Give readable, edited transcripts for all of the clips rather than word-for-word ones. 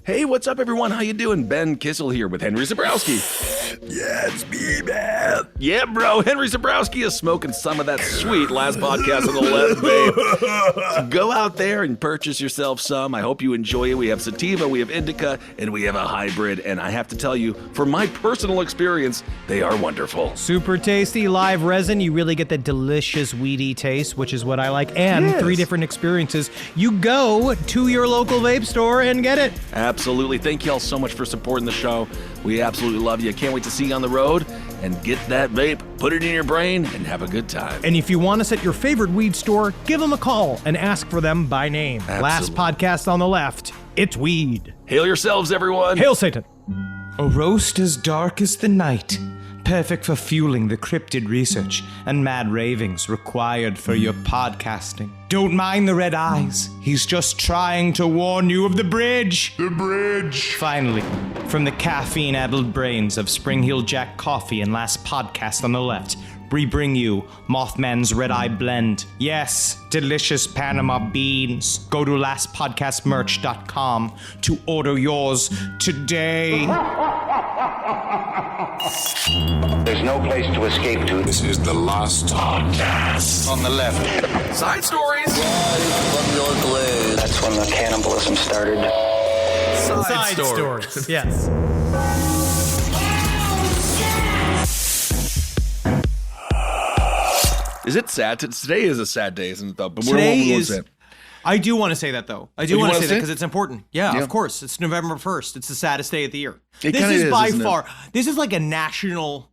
Hey, what's up, everyone? How you doing? Ben Kissel here with Henry Zabrowski. Yeah, it's me, man. Yeah, bro. Henry Zabrowski is smoking some of that sweet Last Podcast on the Left vape. So go out there and purchase yourself some. I hope you enjoy it. We have sativa, we have indica, and we have a hybrid. And I have to tell you, from my personal experience, they are wonderful. Super tasty live resin. You really get the delicious weedy taste, which is what I like. And 3 different experiences. You go to your local vape store and get it. Absolutely. Thank you all so much for supporting the show. We absolutely love you. Can't wait to see you on the road and get that vape, put it in your brain, and have a good time. And if you want us at your favorite weed store, give them a call and ask for them by name. Absolutely. Last Podcast on the Left. It's weed. Hail yourselves, everyone. Hail Satan. A roast as dark as the night, perfect for fueling the cryptid research and mad ravings required for your podcasting. Don't mind the red eyes. He's just trying to warn you of the bridge. The bridge. Finally, from the caffeine-addled brains of Spring Hill Jack Coffee and Last Podcast on the Left, we bring you Mothman's Red Eye Blend. Yes, delicious Panama beans. Go to lastpodcastmerch.com to order yours today. There's no place to escape to. This is the Last Podcast On the left. Side stories. From your glade. That's when the cannibalism started. Side stories. Yes. Is it sad? Today is a sad day, isn't it, though? But Today what is... was it? I do want to say that, though. I do you want to wanna say say that it? because it's important. Yeah, Yeah. of course. It's November 1st. It's the saddest day of the year. It This kinda is is, by isn't it? far, this is like a national,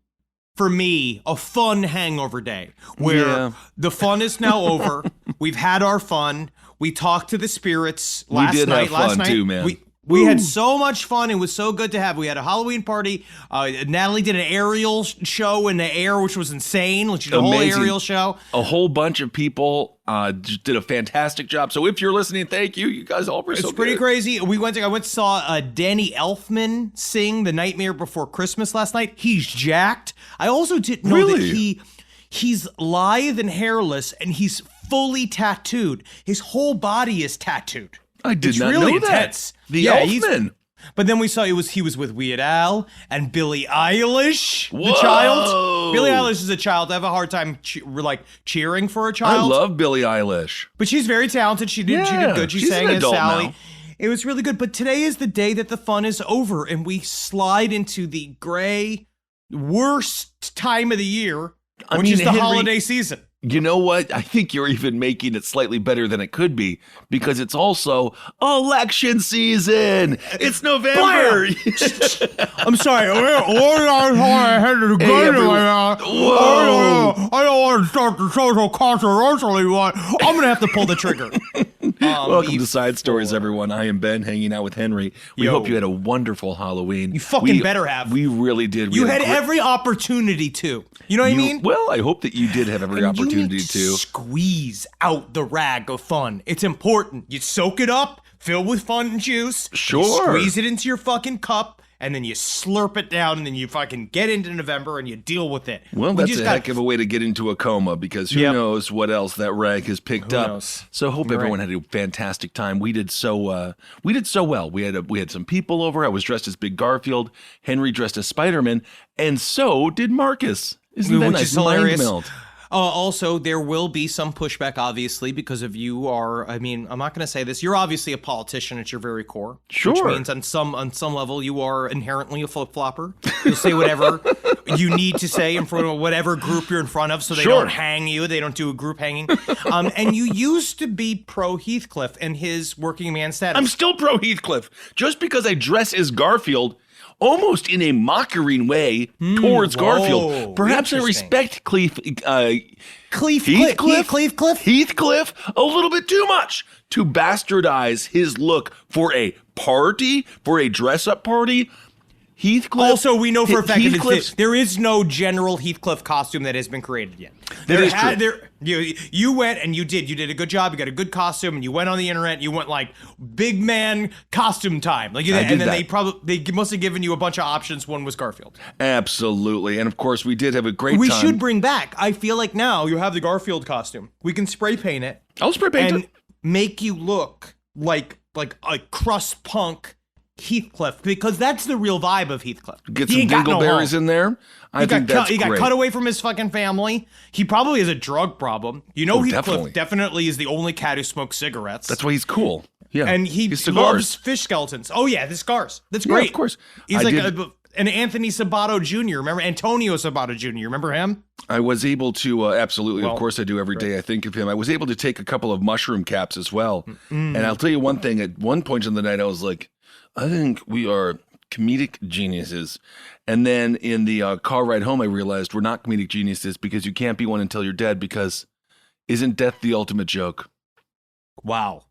for me, a fun hangover day where Yeah. the fun is now over. We've had our fun. We talked to the spirits We last did night. have fun, night, too, man. We had so much fun. It was so good to have. We had a Halloween party. Natalie did an aerial show in the air, which was insane. She did a whole Amazing. aerial show. A whole bunch of people just did a fantastic job. So if you're listening, thank you. You guys all were so It's pretty good. crazy. I went to saw Danny Elfman sing "The Nightmare Before Christmas" last night. He's jacked. I also didn't know Really? that he's lithe and hairless, and he's fully tattooed. His whole body is tattooed. I did It's not really know intense. that. The he's- Elfman. But then we saw he was with Weird Al and Billie Eilish, the Whoa. child. Billie Eilish is a child. I have a hard time cheering for a child. I love Billie Eilish. But she's very talented. She did good. She she's sang an as adult Sally. now. It was really good. But today is the day that the fun is over, and we slide into the gray, worst time of the year, which is the Henry, holiday season. You know what? I think you're even making it slightly better than it could be because it's also election season. It's November. I'm sorry. Whoa. I don't want to start the show so controversially, but I'm going to have to pull the trigger. Welcome to Side Stories, everyone. I am Ben, hanging out with Henry. We Yo. hope you had a wonderful Halloween. You fucking better have. We really did. We You had a great- every opportunity to. You know what I mean? Well, I hope that you did have every And opportunity you need to. squeeze out the rag of fun. It's important. You soak it up, fill with fun juice. Sure. You squeeze it into your fucking cup, and then you slurp it down, and then you fucking get into November and you deal with it. Well, We that's just a got- heck of a way to get into a coma because who Yep. knows what else that rag has picked Who up. knows? So hope You're everyone had a fantastic time. We did so well. We had some people over. I was dressed as Big Garfield. Henry dressed as Spider-Man, and so did Marcus. Isn't that Which nice? is hilarious. Mind melt. Also, there will be some pushback, obviously, because of you are. I mean, I'm not going to say this. You're obviously a politician at your very core. Sure. Which means on some level, you are inherently a flip flopper. You'll say whatever you need to say in front of whatever group you're in front of, so they Sure. don't hang you. They don't do a group hanging. And you used to be pro Heathcliff and his working man status. I'm still pro Heathcliff. Just because I dress as Garfield, almost in a mocking way towards whoa, Garfield. Perhaps I interesting. respect Heathcliff. Heathcliff a little bit too much to bastardize his look for a party, for a dress-up party. Heathcliff. Also, we know for a fact that Heathcliff's- there is no general Heathcliff costume that has been created yet. That is true. You went and you did a good job. You got a good costume, and you went on the internet. You went like big man costume time, like, I did and then that. they must have given you a bunch of options. One was Garfield. Absolutely, and of course we did have a great We time. should bring back. I feel like now you have the Garfield costume. We can spray paint it I'll spray paint and it. make you look like a crust punk Heathcliff, because that's the real vibe of Heathcliff. Get He some ain't got no dingleberries home. in there. I think that's He got great. cut away from his fucking family. He probably has a drug problem. You know, Heathcliff definitely. definitely is the only cat who smokes cigarettes. That's why he's cool. Yeah, and he His cigars. loves fish skeletons. Oh yeah, the scars. That's Yeah, great. of course. He's I like did- an Anthony Sabato Jr. Remember Antonio Sabato Jr. Remember him? I was able to, absolutely, Well, of course I do every day I think of him. I was able to take a couple of mushroom caps as well. And I'll tell you one thing, at one point in the night I was like, I think we are comedic geniuses. And then in the car ride home I realized we're not comedic geniuses because you can't be one until you're dead, because isn't death the ultimate joke? Wow.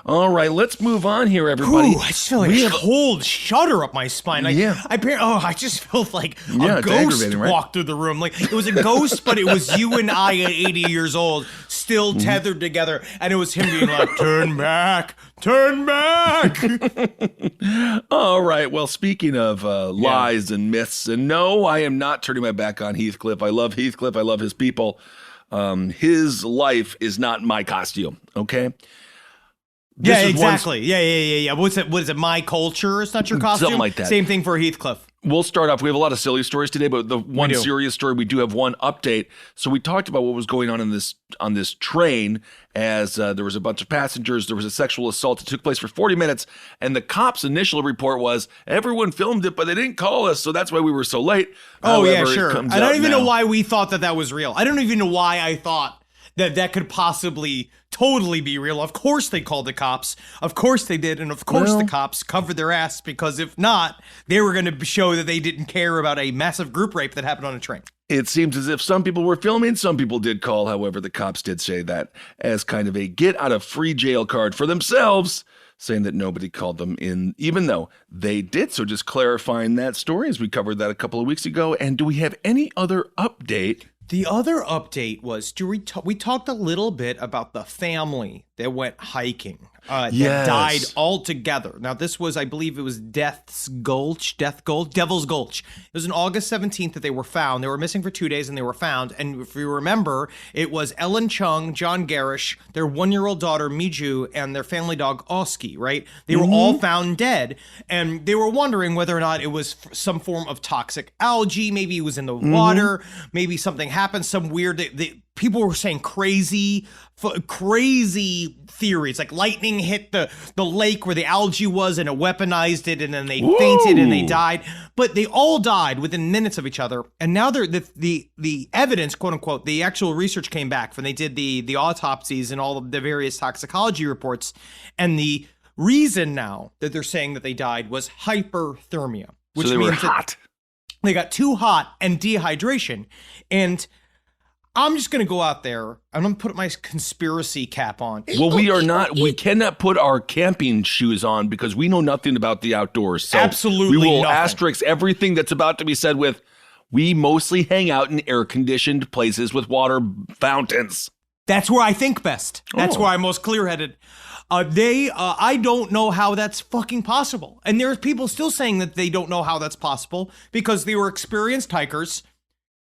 All right, let's move on here, everybody. Ooh, I just feel like a cold shudder up my spine. Like, Yeah. I just felt like Yeah, a it's ghost aggravating, right? walked through the room. Like it was a ghost, but it was you and I at 80 years old, still tethered together, and it was him being like, "Turn back, turn back." All right. Well, speaking of lies and myths, and no, I am not turning my back on Heathcliff. I love Heathcliff. I love his people. His life is not my costume. Okay. This Yeah, is one- exactly. Yeah. What's it? What is it? My culture? It's not your costume. Something like that. Same thing for Heathcliff. We'll start off. We have a lot of silly stories today, but the one do. serious story, we do have one update. So we talked about what was going on in this train as there was a bunch of passengers. There was a sexual assault that took place for 40 minutes, and the cops' initial report was everyone filmed it, but they didn't call us, so that's why we were so late. Oh yeah, However, it sure. comes I don't out even now. know why we thought that was real. I don't even know why I thought that could possibly totally be real. Of course they called the cops. Of course they did. And of course the cops covered their ass, because if not, they were going to show that they didn't care about a massive group rape that happened on a train. It seems as if some people were filming, some people did call. However, the cops did say that as kind of a get out of free jail card for themselves, saying that nobody called them in, even though they did. So just clarifying that story, as we covered that a couple of weeks ago. And do we have any other update? The other update was, we talked a little bit about the family that went hiking, that Yes. died altogether. Now, this was, I believe it was Devil's Gulch. It was on August 17th that they were found. They were missing for 2 days and they were found. And if you remember, it was Ellen Chung, John Garish, their 1-year-old daughter, Miju, and their family dog, Oski, right? They were all found dead. And they were wondering whether or not it was some form of toxic algae. Maybe it was in the water. Maybe something happened, some weird... People were saying crazy theories, like lightning hit the lake where the algae was and it weaponized it, and then they fainted and they died. But they all died within minutes of each other. And now the evidence, quote unquote, the actual research came back when they did the autopsies and all of the various toxicology reports. And the reason now that they're saying that they died was hyperthermia, which So they means were that hot. they got too hot and dehydration. And I'm just going to go out there. I'm going to put my conspiracy cap on. Well, we cannot put our camping shoes on because we know nothing about the outdoors. So Absolutely we will nothing. asterisk everything that's about to be said with, we mostly hang out in air-conditioned places with water fountains. That's where I think best. That's Oh. where I'm most clear-headed. I don't know how that's fucking possible. And there's people still saying that they don't know how that's possible because they were experienced hikers.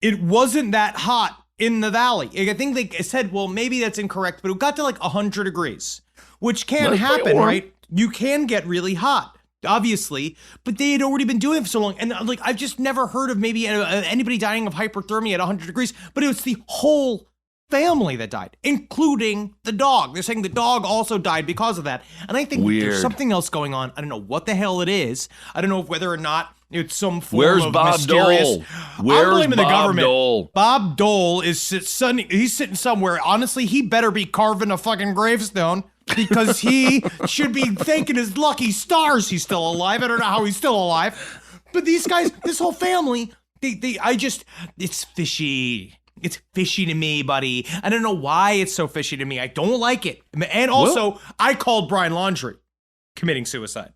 It wasn't that hot in the valley. I think they said, well, maybe that's incorrect, but it got to like 100 degrees, which can That's pretty happen, warm. right? You can get really hot, obviously, but they had already been doing it for so long. And like, I've just never heard of maybe anybody dying of hyperthermia at 100 degrees, but it was the whole family that died, including the dog. They're saying the dog also died because of that. And I think Weird. there's something else going on. I don't know what the hell it is. I don't know whether or not it's some form Where's of Bob mysterious... Dole? I'm Where's blaming the Bob government. Dole? Bob Dole is he's sitting somewhere. Honestly, he better be carving a fucking gravestone because he should be thanking his lucky stars he's still alive. I don't know how he's still alive. But these guys, this whole family, it's fishy. It's fishy to me, buddy. I don't know why it's so fishy to me. I don't like it. And also, I called Brian Laundrie committing suicide.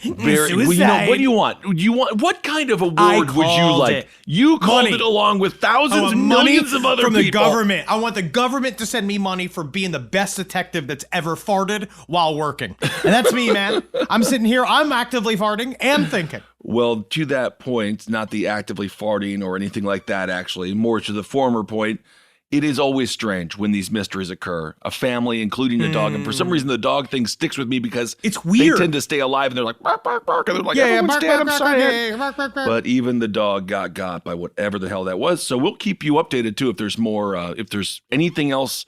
Well, what do you want? What kind of award would you called like? it. You called Money. it along with I thousands, want money millions of other from people. the government. I want the government to send me money for being the best detective that's ever farted while working. And that's me, man. I'm sitting here. I'm actively farting and thinking. Well, to that point, not the actively farting or anything like that, actually, more to the former point, It is always strange when these mysteries occur. A family, including a dog, and for some reason the dog thing sticks with me because it's weird. They tend to stay alive, and they're like bark, bark, bark, and they're like, everyone's dead. I'm sorry. But even the dog got by whatever the hell that was. So we'll keep you updated too if there's more, if there's anything else.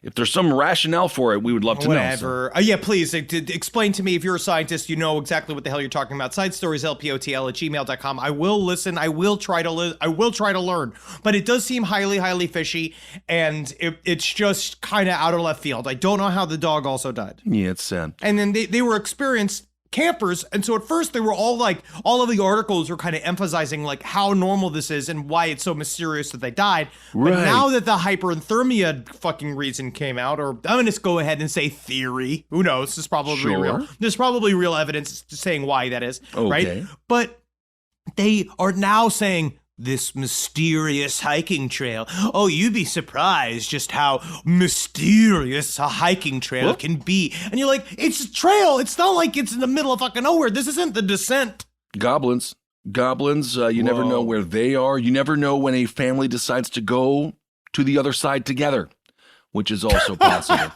If there's some rationale for it, we would love to know. Whatever. Yeah, please explain to me. If you're a scientist, you know exactly what the hell you're talking about. SideStoriesLPOTL@gmail.com. I will listen. I will try to learn. But it does seem highly, highly fishy, and it's just kind of out of left field. I don't know how the dog also died. Yeah, it's sad. And then they were experienced campers, and so at first they were all of the articles were kind of emphasizing like how normal this is and why it's so mysterious that they died. But now that the hyperthermia fucking reason came out, or I'm gonna go ahead and say theory, who knows, it's probably real. There's probably real evidence saying why that is, right? But they are now saying this mysterious hiking trail. Oh, you'd be surprised just how mysterious a hiking trail can be. And you're like, it's a trail. It's not like it's in the middle of fucking nowhere. This isn't the descent. Goblins, you never know where they are. You never know when a family decides to go to the other side together, which is also possible.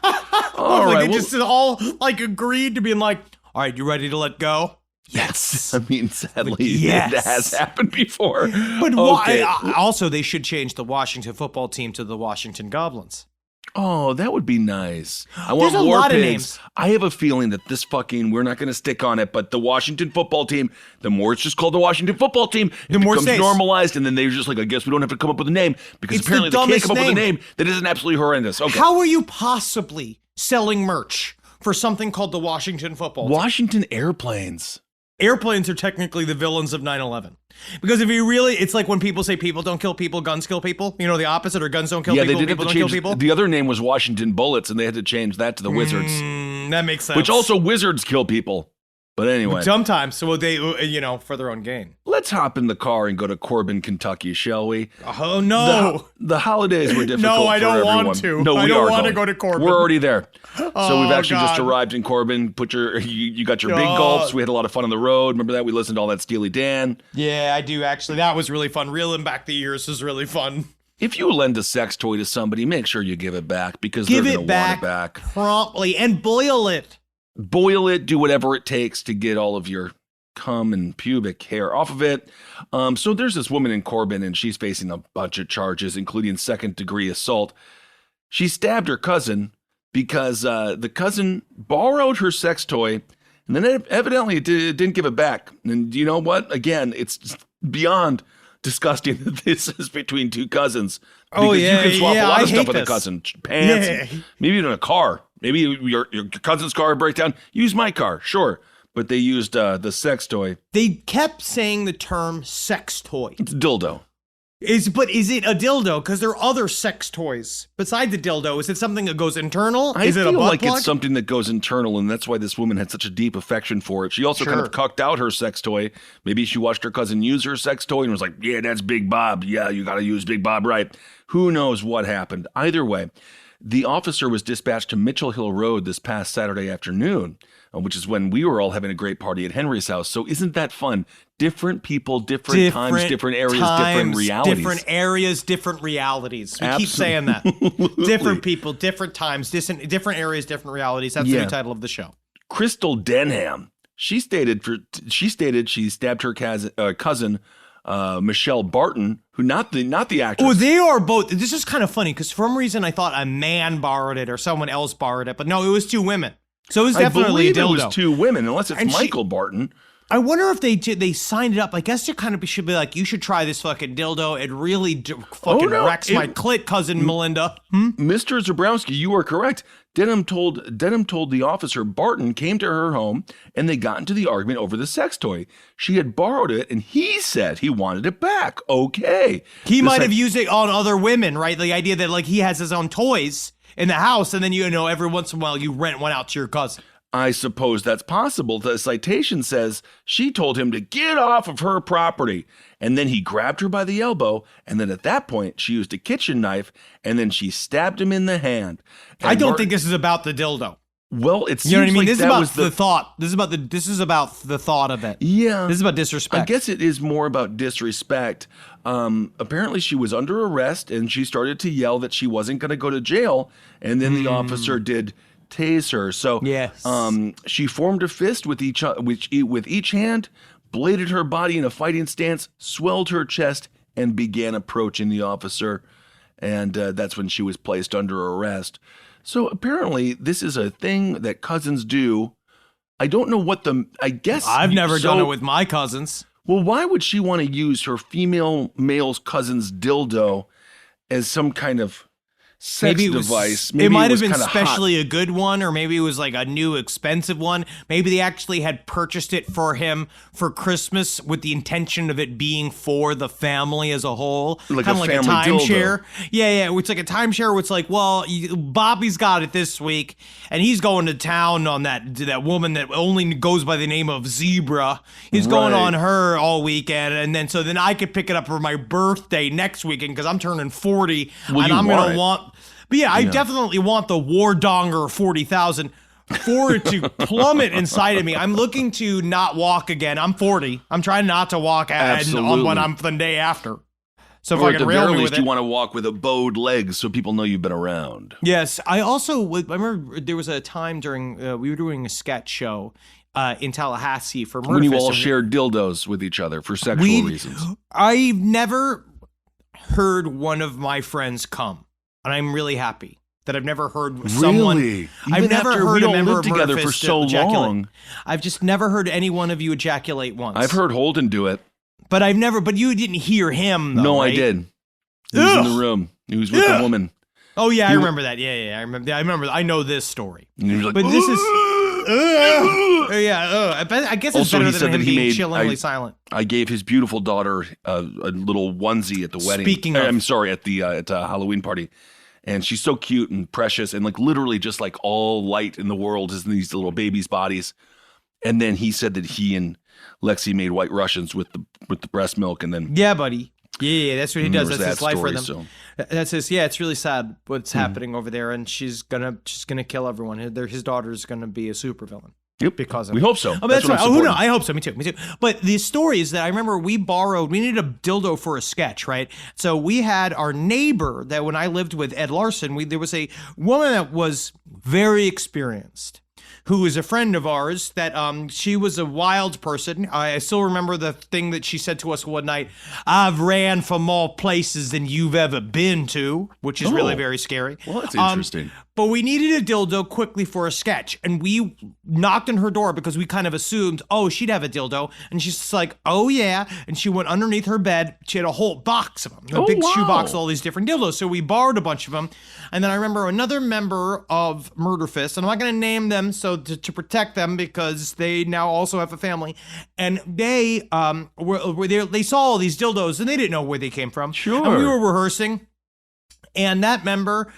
All right. They just all like agreed to being like, all right, you ready to let go? Yes. I mean, sadly, it has happened before. But also, they should change the Washington football team to the Washington Goblins. Oh, that would be nice. I want more pigs. Of names. I have a feeling that we're not going to stick on it, but the Washington football team, the more it's just called the Washington football team, it becomes normalized, and then they're just like, I guess we don't have to come up with a name, because apparently they can't come up with a name that isn't absolutely horrendous. Okay. How are you possibly selling merch for something called the Washington football team? Washington airplanes. Airplanes are technically the villains of 9/11. Because if you really, it's like when people say people don't kill people, guns kill people. You know, the opposite, or guns don't kill people, people don't kill people. The other name was Washington Bullets, and they had to change that to the Wizards. That makes sense. Which also wizards kill people. But anyway. Sometimes, so they, for their own gain. Let's hop in the car and go to Corbin, Kentucky, shall we? Oh, no. The holidays were difficult No, I don't for everyone. want to. No, I don't want to go to Corbin. We're already there. So we've actually just arrived in Corbin. You got your big gulps. We had a lot of fun on the road. Remember that? We listened to all that Steely Dan. Yeah, I do actually. That was really fun. Reeling back the years was really fun. If you lend a sex toy to somebody, make sure you give it back, because they're going to want it back. Promptly, and boil it. Boil it, do whatever it takes to get all of your cum and pubic hair off of it. So there's this woman in Corbin, and she's facing a bunch of charges, including second-degree assault. She stabbed her cousin because the cousin borrowed her sex toy, and then evidently didn't give it back. And you know what? Again, it's beyond disgusting that this is between two cousins. Because you can swap a lot of stuff with a cousin. Pants, maybe even a car. Maybe your cousin's car break down. Use my car, sure. But they used the sex toy. They kept saying the term sex toy. It's dildo. But is it a dildo? Because there are other sex toys besides the dildo. Is it something that goes internal? I feel like it's something that goes internal, and that's why this woman had such a deep affection for it. She also kind of cucked out her sex toy. Maybe she watched her cousin use her sex toy and was like, yeah, that's Big Bob. Yeah, you got to use Big Bob, right? Who knows what happened? Either way, the officer was dispatched to Mitchell Hill Road this past Saturday afternoon, which is when we were all having a great party at Henry's house. So isn't that fun? Different people, different times, different areas, different realities. Different areas, different realities. We keep saying that. Different people, different times, different areas, different realities. That's the new title of the show. Crystal Denham. She stated she stabbed her cousin, Michelle Barton, who not the actress. Oh, they are both. This is kind of funny because for some reason I thought a man borrowed it or someone else borrowed it, but no, it was two women. So it was definitely a dildo. I believe it was two women, unless it's Michael Barton. I wonder if they signed it up. I guess it kind of should be like, you should try this fucking dildo. It really fucking wrecks my clit, cousin Melinda. Mr. Zabrowski, you are correct. Denham told the officer Barton came to her home and they got into the argument over the sex toy. She had borrowed it and he said he wanted it back. Okay. He might have used it on other women, right? The idea that like he has his own toys in the house and then, every once in a while you rent one out to your cousin. I suppose that's possible. The citation says she told him to get off of her property, and then he grabbed her by the elbow, and then at that point, she used a kitchen knife, and then she stabbed him in the hand. I don't think this is about the dildo. Well, it seems You know what I mean? like This is that about was the thought. This is about the thought of it. Yeah. This is about disrespect. I guess it is more about disrespect. Apparently she was under arrest and she started to yell that she wasn't going to go to jail. And then the officer did tase her. So Yes. she formed a fist with each hand, bladed her body in a fighting stance, swelled her chest, and began approaching the officer. And that's when she was placed under arrest. So apparently this is a thing that cousins do. I don't know what I guess. I've never done it with my cousins. Well, why would she want to use her male's cousin's dildo as some kind of sex device? It might have been kinda specially a good one, or maybe it was like a new expensive one. Maybe they actually had purchased it for him for Christmas with the intention of it being for the family as a whole. Like kind a of family timeshare. Yeah. It's like a timeshare where it's like, well, Bobby's got it this week, and he's going to town on that woman that only goes by the name of Zebra. He's going on her all weekend, and then I could pick it up for my birthday next weekend because I'm turning 40, and I'm going to want. But yeah, I definitely want the War Donger 40,000 for it to plummet inside of me. I'm looking to not walk again. I'm 40. I'm trying not to walk when I'm the day after. So if Or I at can the rail very me least, with you it. want to walk with a bowed leg so people know you've been around. Yes, I remember there was a time during we were doing a sketch show in Tallahassee for Murder When you Fist, all and shared dildos with each other for sexual reasons. I've never heard one of my friends come, and I'm really happy that I've never heard someone. Really? I've Even never after heard we a all member lived of together Murder for Fist so ejaculate. long. I've just never heard any one of you ejaculate once. I've heard Holden do it. but you didn't hear him. Though, No, right? I did. He was in the room. He was with a woman. Oh yeah, I remember that. Yeah, I remember. I know this story. And he was like, But this is. I guess it's Also, he better said than him that he being made- chillingly silent. I gave his beautiful daughter a little onesie at the wedding. Speaking of- I'm sorry, at a Halloween party. And she's so cute and precious and like literally just like all light in the world is in these little babies' bodies. And then he said that he and Lexi made White Russians with the breast milk, and then Yeah, buddy. Yeah, that's what he does. Remembers That's his that life story, for them. so. That's his. Yeah, it's really sad what's happening over there, and she's gonna kill everyone. His daughter's gonna be a supervillain. Yep. Because of we it. hope so. Oh, that's right. what I'm Oh, no, supporting. I hope so. Me too. But the story is that I remember we needed a dildo for a sketch, right? So we had our neighbor that when I lived with Ed Larson, there was a woman that was very experienced, who is a friend of ours, that she was a wild person. I still remember the thing that she said to us one night: "I've ran for more places than you've ever been to," which is really very scary. Well, that's interesting. But we needed a dildo quickly for a sketch, and we knocked on her door because we kind of assumed, oh, she'd have a dildo. And she's just like, oh, yeah. And she went underneath her bed. She had a whole box of them, a big shoebox with all these different dildos. So we borrowed a bunch of them. And then I remember another member of Murder Fist, and I'm not going to name them to protect them because they now also have a family. And they were there. They saw all these dildos, and they didn't know where they came from. Sure. And we were rehearsing, and that member...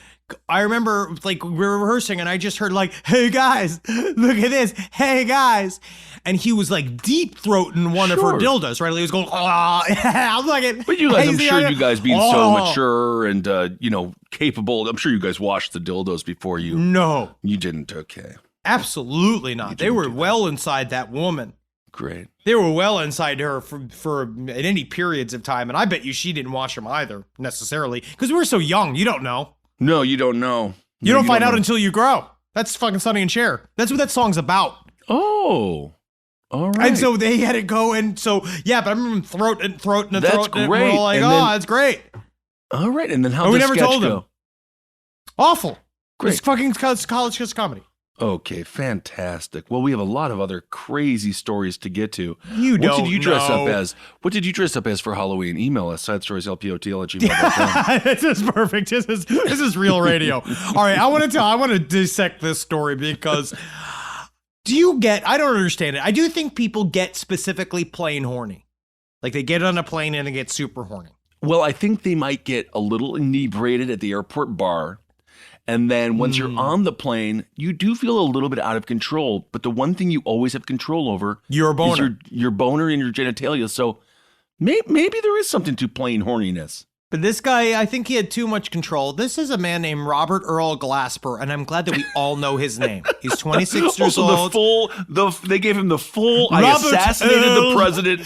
I remember, like, we were rehearsing, and I just heard, like, "Hey, guys, look at this. Hey, guys." And he was, like, deep-throating one of her dildos, right? He was going, "Ah." I was like, But you guys, I'm sure you guys being so Oh. mature and, capable, I'm sure you guys washed the dildos before you. No, You didn't, okay. absolutely not. They were well inside that woman. Great. They were well inside her for at any periods of time, and I bet you she didn't wash them either, necessarily, because we were so young. You don't know. No, you don't know. You don't find out until you grow. That's fucking Sonny and Cher. That's what that song's about. Oh, all right. And so they had it go, and so yeah, but I remember throat and That's throat, and great. we're all like, And "Oh, then- that's great." All right, and then how And we did never sketch told go? him. Awful. Great. It's fucking college kids comedy. Okay, fantastic. Well, we have a lot of other crazy stories to get to. You What don't did you dress know. up as? What did you dress up as for Halloween? Email us, sidestorieslpotl@gmail.com. This is perfect. This is real radio. All right, I want to dissect this story because I don't understand it. I do think people get specifically plane horny. Like they get on a plane and they get super horny. Well, I think they might get a little inebriated at the airport bar. And then once you're on the plane, you do feel a little bit out of control. But the one thing you always have control over Your is boner. your boner and your genitalia. So maybe there is something to plane horniness. But this guy, I think he had too much control. This is a man named Robert Earl Glasper, and I'm glad that we all know his name. He's 26 years also, old. they gave him the full. I Robert assassinated Earl- the president.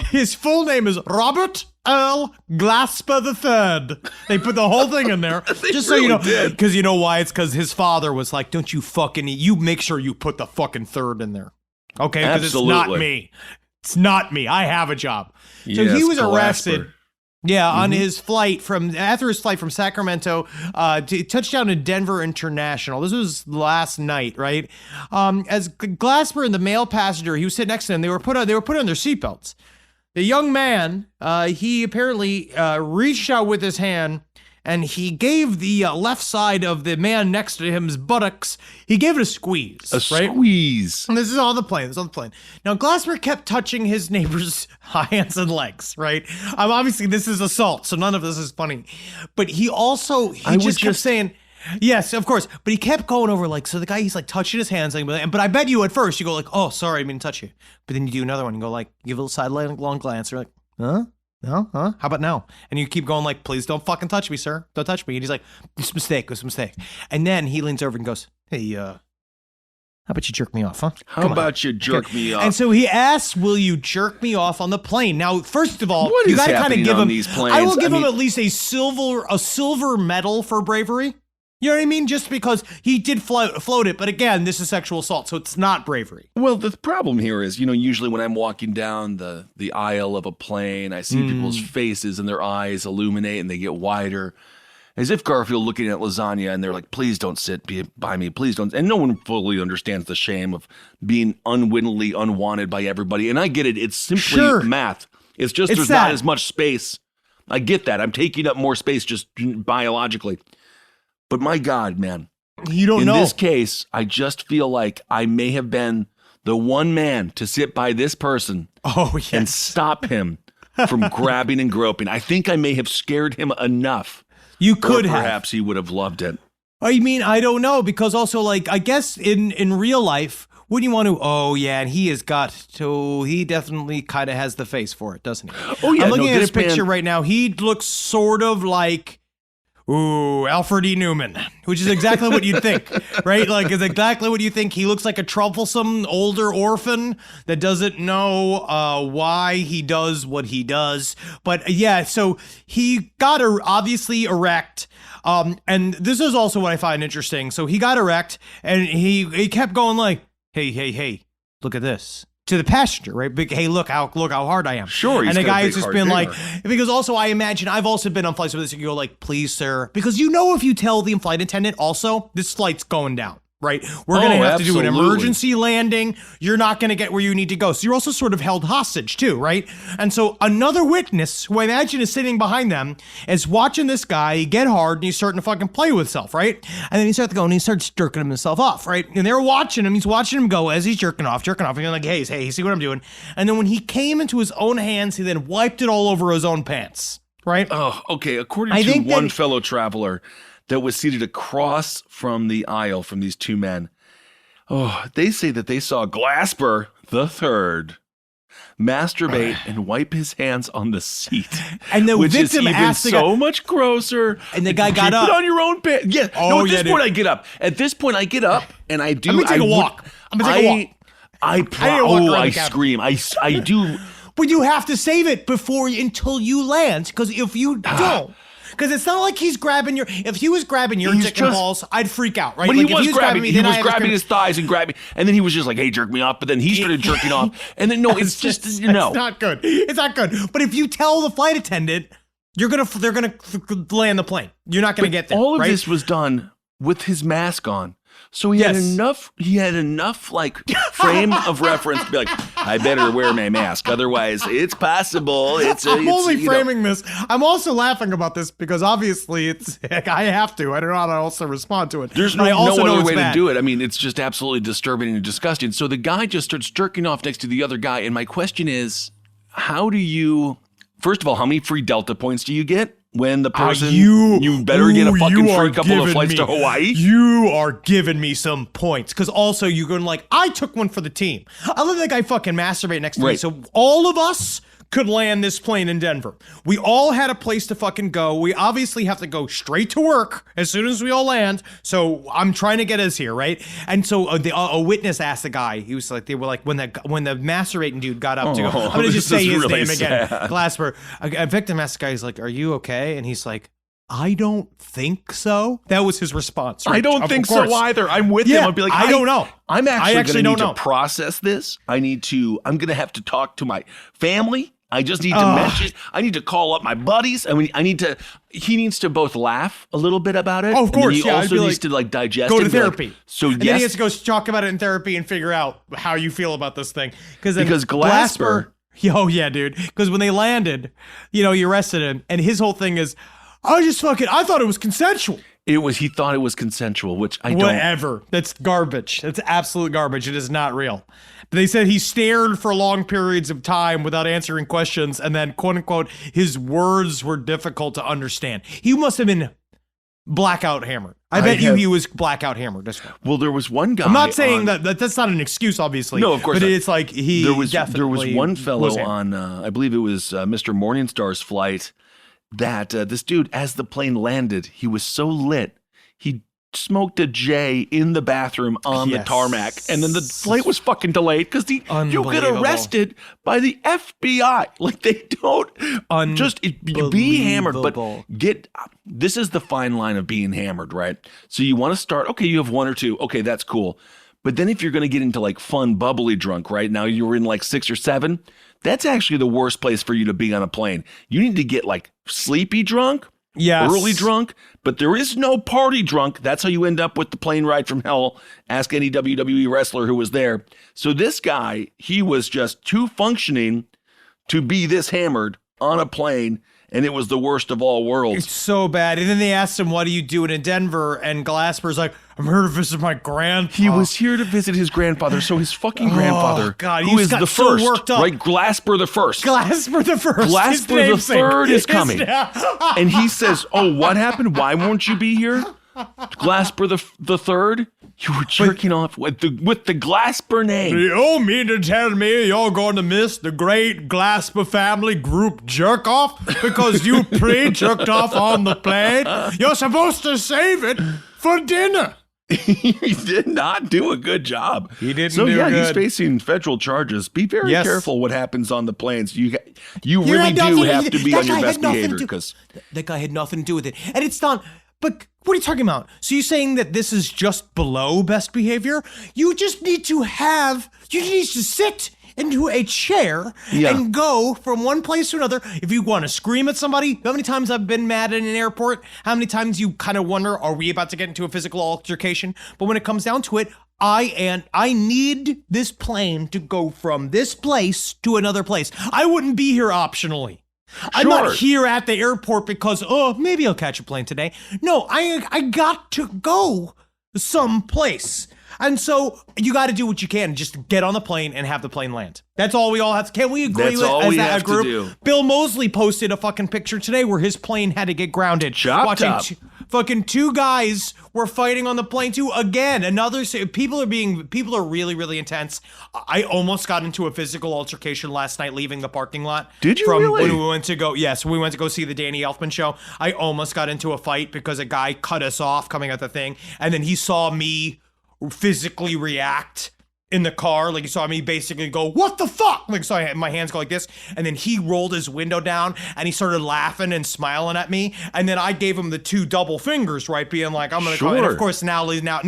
His full name is Robert Earl Glasper III. They put the whole thing in there, just so you know. Because you know why? It's because his father was like, "Don't you fucking you make sure you put the fucking third in there, okay? Because it's not me. It's not me. I have a job." So he was arrested. Yeah, on his flight after his flight from Sacramento to touchdown in Denver International. This was last night, right? As Glasper and the male passenger, he was sitting next to him. They were put on their seatbelts. The young man, he apparently reached out with his hand and he gave the left side of the man next to him's buttocks. He gave it a squeeze. Squeeze. And this is on the plane. Now, Glasper kept touching his neighbor's hands and legs, right? Obviously, this is assault, so none of this is funny. But he just kept saying, yes, of course. But he kept going over, like, so the guy, he's like touching his hands. Like, but I bet you at first, you go like, oh, sorry, I didn't touch you. But then you do another one and go like, give a little sidelong glance. You're like, huh? No, huh? How about now? And you keep going like, please don't fucking touch me, sir. Don't touch me. And he's like, it's a mistake. And then he leans over and goes, hey, how about you jerk me off, huh? How about you jerk me off? And so he asks, will you jerk me off on the plane? Now, first of all, what you is got to kind of happening give on him, these planes? I will give him at least a silver medal for bravery. You know what I mean? Just because he did float it. But again, this is sexual assault, so it's not bravery. Well, the problem here is, usually when I'm walking down the aisle of a plane, I see people's faces and their eyes illuminate and they get wider. As if Garfield looking at lasagna and they're like, please don't sit by me, please don't. And no one fully understands the shame of being unwittingly unwanted by everybody. And I get it. It's simply math. It's just there's not as much space. I get that. I'm taking up more space just biologically. But my God, man, you don't know. In this case, I just feel like I may have been the one man to sit by this person and stop him from grabbing and groping. I think I may have scared him enough. You could have. Perhaps he would have loved it. I mean, I don't know, because also, like, I guess in real life, wouldn't you want to? Oh, yeah, and he definitely kind of has the face for it, doesn't he? Oh, yeah. I'm looking at a picture right now. He looks sort of like, Alfred E. Newman, which is exactly what you'd think, right? Like, it's exactly what you think. He looks like a troublesome older orphan that doesn't know why he does what he does. But yeah, so he got obviously erect. And this is also what I find interesting. So he got erect and he kept going like, hey, look at this. To the passenger, right? Big, hey, look how hard I am. Sure. And the guy has just been like, because also I imagine I've also been on flights with this. You go like, please, sir, because if you tell the flight attendant also this flight's going down, right? We're going to have to do an emergency landing. You're not going to get where you need to go. So you're also sort of held hostage too, right? And so another witness, who I imagine is sitting behind them, is watching this guy get hard and he's starting to fucking play with himself, right? And then he starts going and he starts jerking himself off, right? And they're watching him. He's watching him go as he's jerking off. And you're like, hey, see what I'm doing? And then when he came into his own hands, he then wiped it all over his own pants, right? Oh, okay. According to one fellow traveler that was seated across from the aisle from these two men, they say that they saw Glasper III masturbate and wipe his hands on the seat, and the which victim is even so much grosser. And the guy got Keep up. it on your own pants. Yeah. At this point, I get up. At this point, I get up and I do. I'm gonna take a walk. I scream. I do. But you have to save it until you land, because if you don't. Because it's not like he's grabbing if he was grabbing your dick and balls, I'd freak out, right? But like he was grabbing his thighs and grabbing, and then he was just like, hey, jerk me off. But then he started jerking off. And then, it's It's not good. It's not good. But if you tell the flight attendant, they're going to land the plane. You're not going to get there, all of right? this was done with his mask on. So he had enough like frame of reference to be like, I better wear my mask. Otherwise, it's possible. I'm only framing this. I'm also laughing about this because obviously I have to. I don't know how to also respond to it. There's no other way to do it. I mean, it's just absolutely disturbing and disgusting. So the guy just starts jerking off next to the other guy. And my question is, first of all, how many free Delta points do you get? When the person, you better get a fucking free couple of flights to Hawaii. You are giving me some points. Because also you're going like, I took one for the team. I let that guy fucking masturbate next to me. So all of us could land this plane in Denver. We all had a place to fucking go. We obviously have to go straight to work as soon as we all land. So I'm trying to get us here, right? And so a witness asked the guy. He was like, they were like, when the masturbating dude got up to go, I'm gonna just say his really name again, sad. Glasper. A victim asked the guy, he's like, "Are you okay?" And he's like, "I don't think so." That was his response. Right? I don't think so either. I'm with him. I'd be like, I don't know. I'm actually going to don't need know. to process this. I'm going to have to talk to my family. I just need to message. I need to call up my buddies. I mean, he needs to both laugh a little bit about it. Oh, of course. And he also needs to like digest go it. to and be therapy. Like, so and then he has to go talk about it in therapy and figure out how you feel about this thing. Because Glasper. Oh yeah, dude. Because when they landed, you arrested him, and his whole thing is, I thought it was consensual. He thought it was consensual, which I don't. Whatever. That's garbage. That's absolute garbage. It is not real. But they said he stared for long periods of time without answering questions, and then, quote unquote, his words were difficult to understand. He must have been blackout hammered. I bet he was blackout hammered. Well, there was one guy. I'm not saying that's not an excuse, obviously. No, of course but not. it's like there was one fellow was on, I believe it was Mr. Morningstar's flight, that this dude, as the plane landed, he was so lit, he smoked a J in the bathroom on the tarmac, and then the flight was fucking delayed because you get arrested by the FBI. Like, they don't just be hammered, but this is the fine line of being hammered, right? So you want to start, okay, you have one or two, okay, that's cool. But then if you're going to get into like fun, bubbly drunk, right? Now you're in like 6 or 7, that's actually the worst place for you to be on a plane. You need to get like sleepy drunk, early drunk, but there is no party drunk. That's how you end up with the plane ride from hell. Ask any WWE wrestler who was there. So this guy, he was just too functioning to be this hammered on a plane, and it was the worst of all worlds. It's so bad. And then they asked him, "What are you doing in Denver?" And Glasper's like, "I'm here to visit my grandpa." He was here to visit his grandfather. So his fucking grandfather, God, who is got the so first, worked up. right? Glasper the first. Glasper the first. Glasper the third is coming. And he says, "Oh, what happened? Why won't you be here?" Glasper the third? You were jerking off with the Glasper name. You mean to tell me you're going to miss the great Glasper family group jerk off because you pre-jerked off on the plane? You're supposed to save it for dinner. He did not do a good job. He didn't do good. He's good. facing federal charges. Be very careful what happens on the planes. You really do have to be on your best behavior, because that guy had nothing to do with it. And it's not. But what are you talking about? So you're saying that this is just below best behavior? You just need to sit into a chair and go from one place to another. If you want to scream at somebody, how many times I've been mad in an airport? How many times you kind of wonder, are we about to get into a physical altercation? But when it comes down to it, I need this plane to go from this place to another place. I wouldn't be here optionally. I'm not here at the airport because, maybe I'll catch a plane today. No, I got to go someplace. And so you got to do what you can. Just get on the plane and have the plane land. That's all we all have to. Can we agree with as that group? To do. Bill Mosley posted a fucking picture today where his plane had to get grounded. Fucking two guys were fighting on the plane too. Again, people are really, really intense. I almost got into a physical altercation last night leaving the parking lot. Did you really? When we went to go see the Danny Elfman show. I almost got into a fight because a guy cut us off coming at the thing, and then he saw me physically react in the car. Like, he saw me basically go, "What the fuck?" Like, so I had my hands go like this, and then he rolled his window down and he started laughing and smiling at me, and then I gave him the 2 double fingers, right, being like, "I'm gonna call." And of course Natalie's now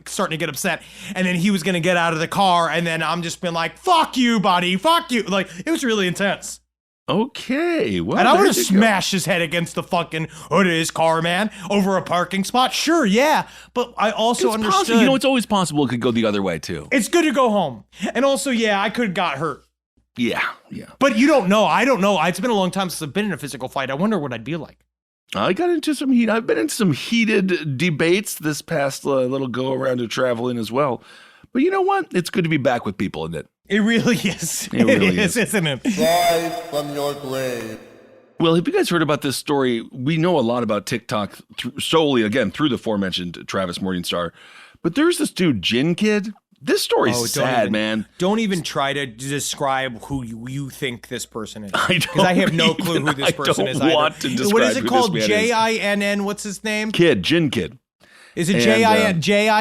starting to get upset, and then he was gonna get out of the car, and then I'm just been like, "Fuck you, buddy, fuck you." Like, it was really intense. Okay, well, and I would have smashed his head against the fucking hood of his car, man, over a parking spot. Sure, yeah, but I also understood. Possible. You know, it's always possible it could go the other way too. It's good to go home, and also, yeah, I could have got hurt. Yeah. But you don't know. I don't know. It's been a long time since I've been in a physical fight. I wonder what I'd be like. I got into some heat. I've been in some heated debates this past little go around of traveling as well. But you know what? It's good to be back with people, isn't it? It really is. It really is, isn't it? Rise from your grave. Well, have you guys heard about this story? We know a lot about TikTok solely, again, through the aforementioned Travis Morningstar. But there's this dude, Gin Kid. This story's don't sad, even- man. Don't even try to describe who you think this person is. I Because I have no don't clue who even- this person I is don't either. want to describe What is who it this called? man is. Jinn? What's his name? Jin Kid. Is it And, Jinn?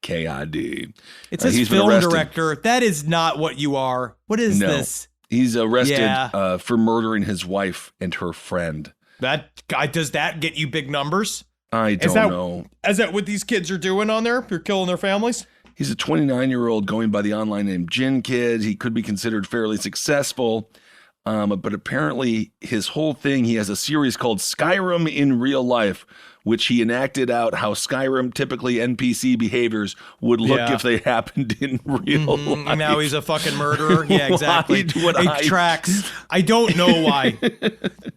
JinnKid. It says he's been film arrested. director. That is not what you are. What is No. this? He's arrested Yeah. for murdering his wife and her friend. That guy, does that get you big numbers? I don't know. Is that what these kids are doing on there? They're killing their families? He's a 29-year-old going by the online name Jin Kid. He could be considered fairly successful, but apparently his whole thing, he has a series called Skyrim in Real Life, which he enacted out how Skyrim typically NPC behaviors would look Yeah. if they happened in real life. And now he's a fucking murderer. Yeah, exactly. It tracks. I don't know why.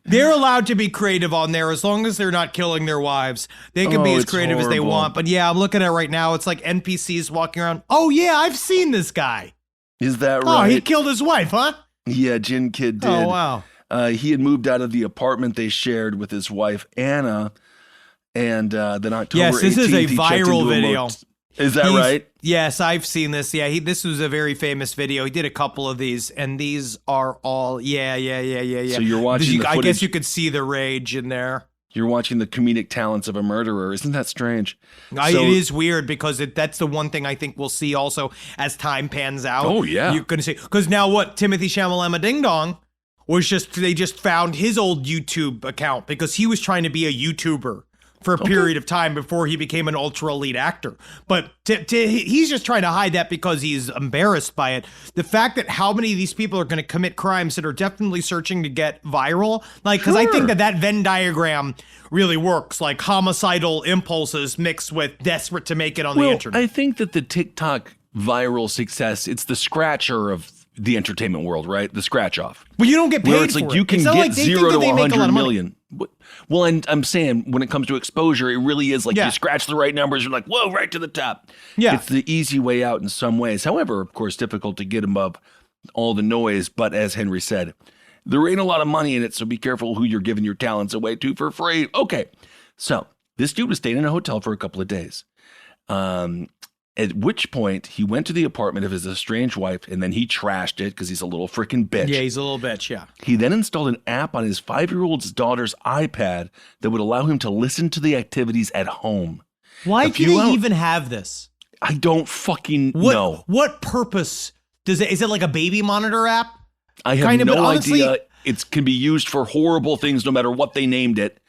They're allowed to be creative on there as long as they're not killing their wives. They can be as it's creative as they horrible. want. But yeah, I'm looking at it right now. It's like NPCs walking around. Oh yeah, I've seen this guy. Is that Oh, right? he killed his wife, huh? Yeah, Jin Kid did. Oh wow. He had moved out of the apartment they shared with his wife, Anna, and then October Yes, this is 18th, a he checked viral into video. Is that He's- right? Yes, I've seen this. Yeah, this was a very famous video. He did a couple of these, and these are all yeah. So you're watching the I guess footage- you could see the rage in there. You're watching the comedic talents of a murderer. Isn't that strange? So- It is weird because that's the one thing I think we'll see also as time pans out. Oh, yeah. You're going to see. Because now what? Timothy Chalamet Ding Dong they just found his old YouTube account because he was trying to be a YouTuber for a period of time before he became an ultra elite actor. But he's just trying to hide that because he's embarrassed by it. The fact that how many of these people are going to commit crimes that are definitely searching to get viral, like, because I think that Venn diagram really works, like homicidal impulses mixed with desperate to make it on the internet. I think that the TikTok viral success, it's the scratcher of the entertainment world, right? The scratch off. Well, you don't get paid Where it's for like it. you can It's not get like they think 0 that to they make a lot 100 of money. million. Well, and I'm saying when it comes to exposure, it really is like Yeah. you scratch the right numbers, you're like, whoa, right to the top. Yeah. It's the easy way out in some ways. However, of course, difficult to get above all the noise. But as Henry said, there ain't a lot of money in it, so be careful who you're giving your talents away to for free. Okay, so this dude was staying in a hotel for a couple of days. At which point he went to the apartment of his estranged wife and then he trashed it because he's a little freaking bitch. Yeah, he's a little bitch, yeah. He then installed an app on his 5-year-old's daughter's iPad that would allow him to listen to the activities at home. Why A do few they hours- even have this? I don't fucking What, know. What purpose does it? Is it like a baby monitor app? I have kind of, no but honestly- idea. It can be used for horrible things no matter what they named it.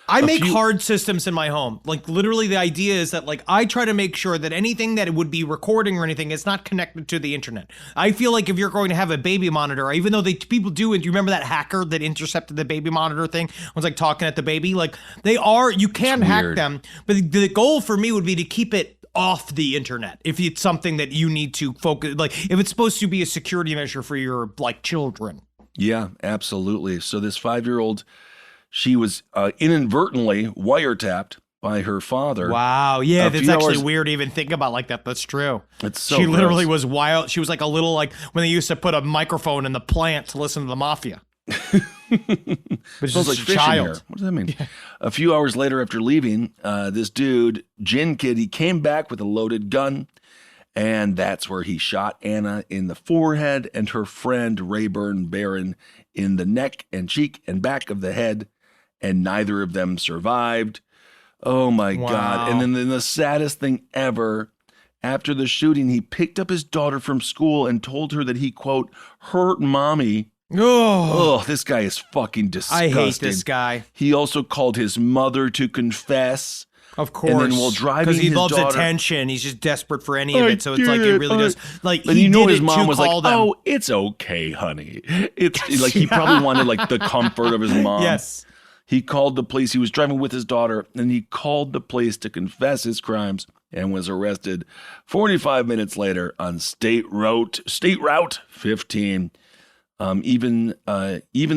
I make few- hard systems in my home. Like literally the idea is that like I try to make sure that anything that would be recording or anything is not connected to the internet. I feel like if you're going to have a baby monitor, even though people do it, you remember that hacker that intercepted the baby monitor thing? Was like talking at the baby. Like you can hack weird. them, but the goal for me would be to keep it off the internet if it's something that you need to focus, like if it's supposed to be a security measure for your like children. Yeah, absolutely. So this 5-year-old, she was inadvertently wiretapped by her father. Wow. Yeah, A that's few actually hours- weird to even think about like that. That's true. It's so she literally gross. was wild. She was like a little like when they used to put a microphone in the plant to listen to the mafia. But Smells like just a fish in child. here. What does that mean? A few hours later after leaving, this dude, Jin Kid, he came back with a loaded gun. And that's where he shot Anna in the forehead and her friend Rayburn Barron in the neck and cheek and back of the head. And neither of them survived. Oh my God. And then the saddest thing ever, after the shooting, he picked up his daughter from school and told her that he, quote, hurt mommy. Oh, Oh, this guy is fucking I disgusting. hate this guy. He also called his mother to confess. Of course. And then while driving because he his loves daughter- attention. He's just desperate for any of I it. So it's like did it it. really does. Like And he you know did his it mom to was like, call them. "Oh, it's okay, honey." It's like he probably wanted like the comfort of his mom. Yes. He called the police. He was driving with his daughter, and he called the police to confess his crimes and was arrested 45 minutes later on State Route 15. Even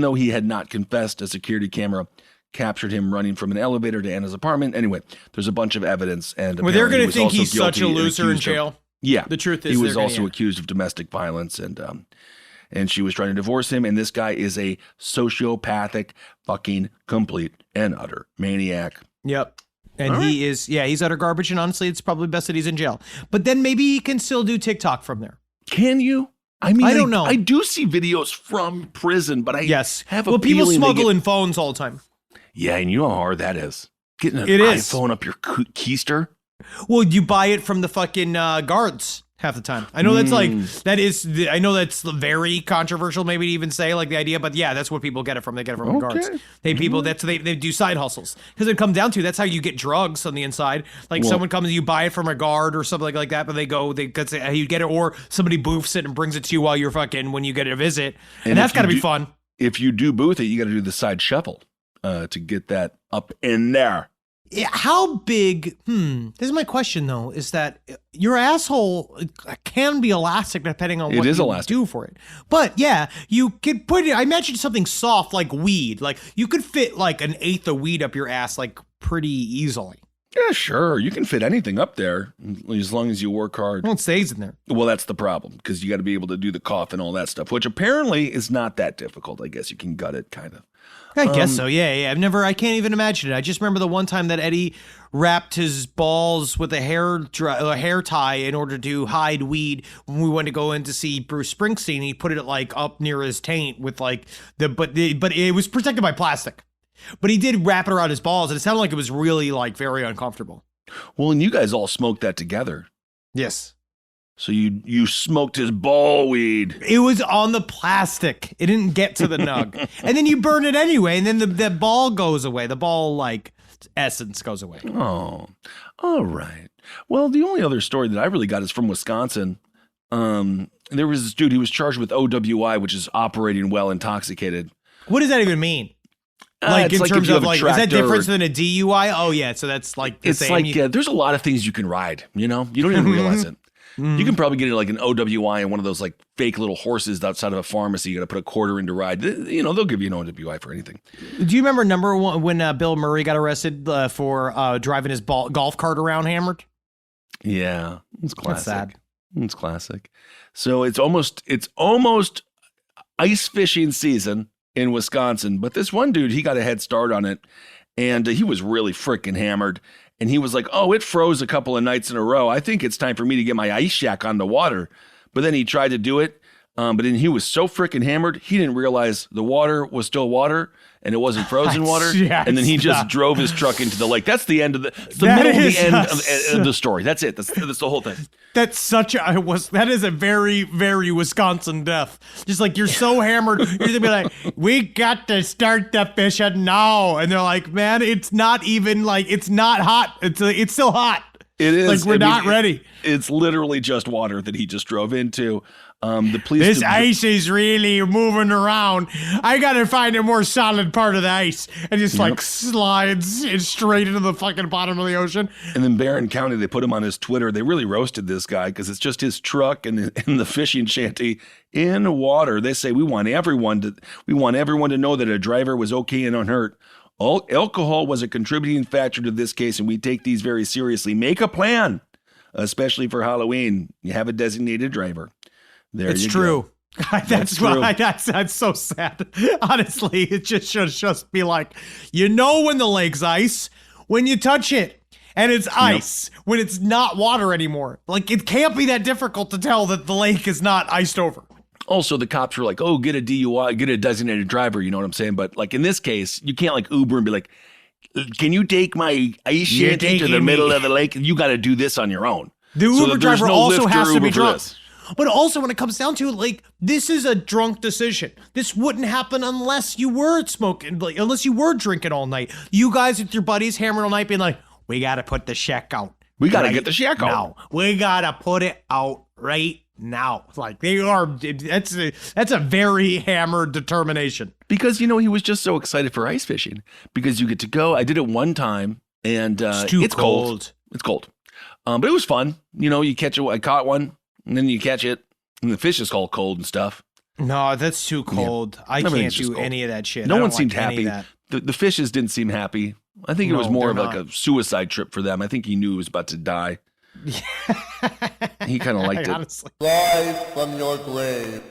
though he had not confessed, a security camera captured him running from an elevator to Anna's apartment. Anyway, there's a bunch of evidence, and Well, they're going going to to think he's such a loser in jail. Yeah, The truth is he was they're gonna- also yeah. accused of domestic violence, and she was trying to divorce him. And this guy is a sociopathic, fucking complete and utter maniac. Yep. And he's utter garbage, and honestly, it's probably best that he's in jail. But then maybe he can still do TikTok from there. Can you? I mean, I don't know. I do see videos from prison, but I have a people feeling smuggle in phones all the time. Yeah, and you know how hard that is. Getting an It is. iPhone up your keister. Well, you buy it from the fucking guards half the time. I know I know that's very controversial, maybe to even say like the idea, but yeah, that's where people get it from. They get it from the guards. They do side hustles because it comes down to that's how you get drugs on the inside. Like someone comes, you buy it from a guard or something like that, but you get it, or somebody boofs it and brings it to you while you're when you get a visit, and that's got to be fun. If you do booth it, you got to do the side shuffle to get that up in there. Yeah, how big, this is my question though, is that your asshole can be elastic depending on what you do for it. But yeah, you could put it, I imagine something soft like weed. Like you could fit like an eighth of weed up your ass like pretty easily. Yeah, sure. You can fit anything up there as long as you work hard. Well, it stays in there. Well, that's the problem because you got to be able to do the cough and all that stuff, which apparently is not that difficult. I guess you can gut it kind of. I guess so. Yeah. I can't even imagine it. I just remember the one time that Eddie wrapped his balls with a hair tie in order to hide weed when we went to go in to see Bruce Springsteen. He put it like up near his taint with like but it was protected by plastic. But he did wrap it around his balls, and it sounded like it was really like very uncomfortable. Well, and you guys all smoked that together. Yes. So you smoked his ball weed. It was on the plastic. It didn't get to the nug. And then you burn it anyway, and then the ball goes away. The ball, like, essence goes away. Oh, all right. Well, the only other story that I really got is from Wisconsin. There was this dude, he was charged with OWI, which is operating while intoxicated. What does that even mean? Like in terms of like, is that different than a DUI? Oh, yeah. So that's like the same. It's like, there's a lot of things you can ride, you know? You don't even realize it. You can probably get like an OWI in one of those like fake little horses outside of a pharmacy. You got to put a quarter in to ride. You know, they'll give you an OWI for anything. Do you remember number one when Bill Murray got arrested for driving his golf cart around hammered? Yeah, it's classic. That's sad. It's classic. So it's almost ice fishing season in Wisconsin, but this one dude, he got a head start on it, and he was really freaking hammered. And he was like, oh, it froze a couple of nights in a row. I think it's time for me to get my ice shack on the water. But then he tried to do it. But then he was so freaking hammered, he didn't realize the water was still water and it wasn't frozen water. And then he just drove his truck into the lake. That's the end of the end of the story. That's it. That's the whole thing. That is a very, very Wisconsin death. Just like you're so hammered, you're gonna be like, we got to start the fishing now. And they're like, man, it's not even like, it's not hot. It's still hot. It is. Like we're not ready. It's literally just water that he just drove into. The police. This ice is really moving around. I gotta find a more solid part of the ice, and just like slides straight into the fucking bottom of the ocean. And then Barron County, they put him on his Twitter. They really roasted this guy because it's just his truck and the fishing shanty in water. They say we want everyone to know that a driver was okay and unhurt. Alcohol was a contributing factor to this case, and we take these very seriously. Make a plan, especially for Halloween. You have a designated driver. It's true. That's true. That's so sad. Honestly, it just should just be like, you know when the lake's ice when you touch it, and it's ice when it's not water anymore. Like it can't be that difficult to tell that the lake is not iced over. Also, the cops were like, oh, get a DUI, get a designated driver. You know what I'm saying? But like in this case, you can't like Uber and be like, can you take my ice shanty to the middle of the lake? You got to do this on your own. The Uber driver also has to be drunk. But also when it comes down to it, like, this is a drunk decision. This wouldn't happen unless you were smoking, like, unless you were drinking all night. You guys with your buddies hammering all night being like, we got to put the shack out. We got to get the shack out. We got to put it out right now. Like, that's a very hammered determination. Because, you know, he was just so excited for ice fishing. Because you get to go. I did it one time, and it's cold. It's cold. But it was fun. You know, you catch it. I caught one. And then you catch it, and the fish is all cold and stuff. No, that's too cold. Yeah. I can't do any of that shit. No one seemed happy. The fishes didn't seem happy. I think it was more of like a suicide trip for them. I think he knew he was about to die. He kind of liked it. Honestly. Live from your grave.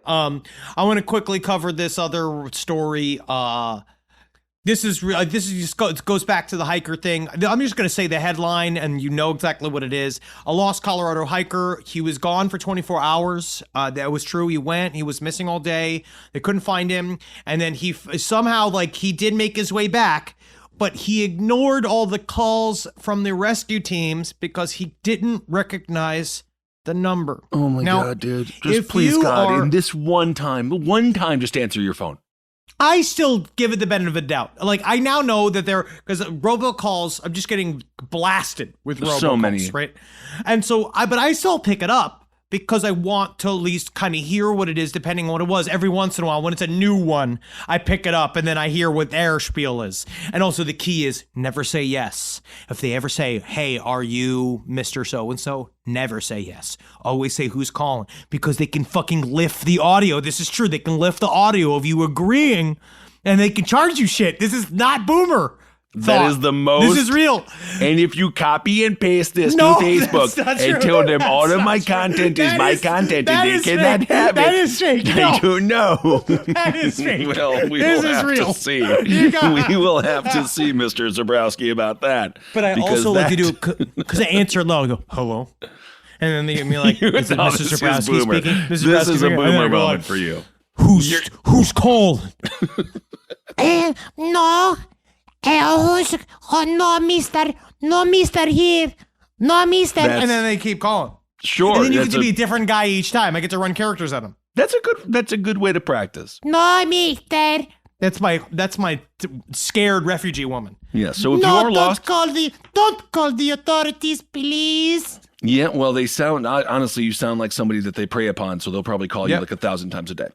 I want to quickly cover this other story. This is it goes back to the hiker thing. I'm just going to say the headline, and you know exactly what it is. A lost Colorado hiker. He was gone for 24 hours. That was true. He was missing all day. They couldn't find him. And then he somehow, he did make his way back, but he ignored all the calls from the rescue teams because he didn't recognize the number. Oh my God, dude. Just please, God, in this one time, just answer your phone. I still give it the benefit of the doubt. I now know that because robocalls, I'm just getting blasted with robocalls, so many. Right? And so, but I still pick it up because I want to at least kind of hear what it is, depending on what it was. Every once in a while, when it's a new one, I pick it up and then I hear what their spiel is. And also the key is never say yes. If they ever say, hey, are you Mr. So-and-so? Never say yes. Always say who's calling, because they can fucking lift the audio. This is true. They can lift the audio of you agreeing and they can charge you shit. This is not boomer. That is the most. This is real. And if you copy and paste this to Facebook and tell them all of my content is my content and they cannot have it, that is fake. I don't know. That is fake. Well, we will have to see. We will have to see, Mr. Zabrowski, about that. But I also like to do it because I answer low. I go, hello. And then they give me like, is it Mr. Zabrowski speaking? This is a boomer moment for you. Who's calling? No. No, mister here. No, mister. And then they keep calling. Sure. And then you get to be a different guy each time. I get to run characters at them. That's a good way to practice. No, mister. That's my scared refugee woman. Yeah. So if you're lost, Don't call the authorities, please. Yeah, well, they sound, honestly, you sound like somebody that they prey upon, so they'll probably call you 1,000 times a day.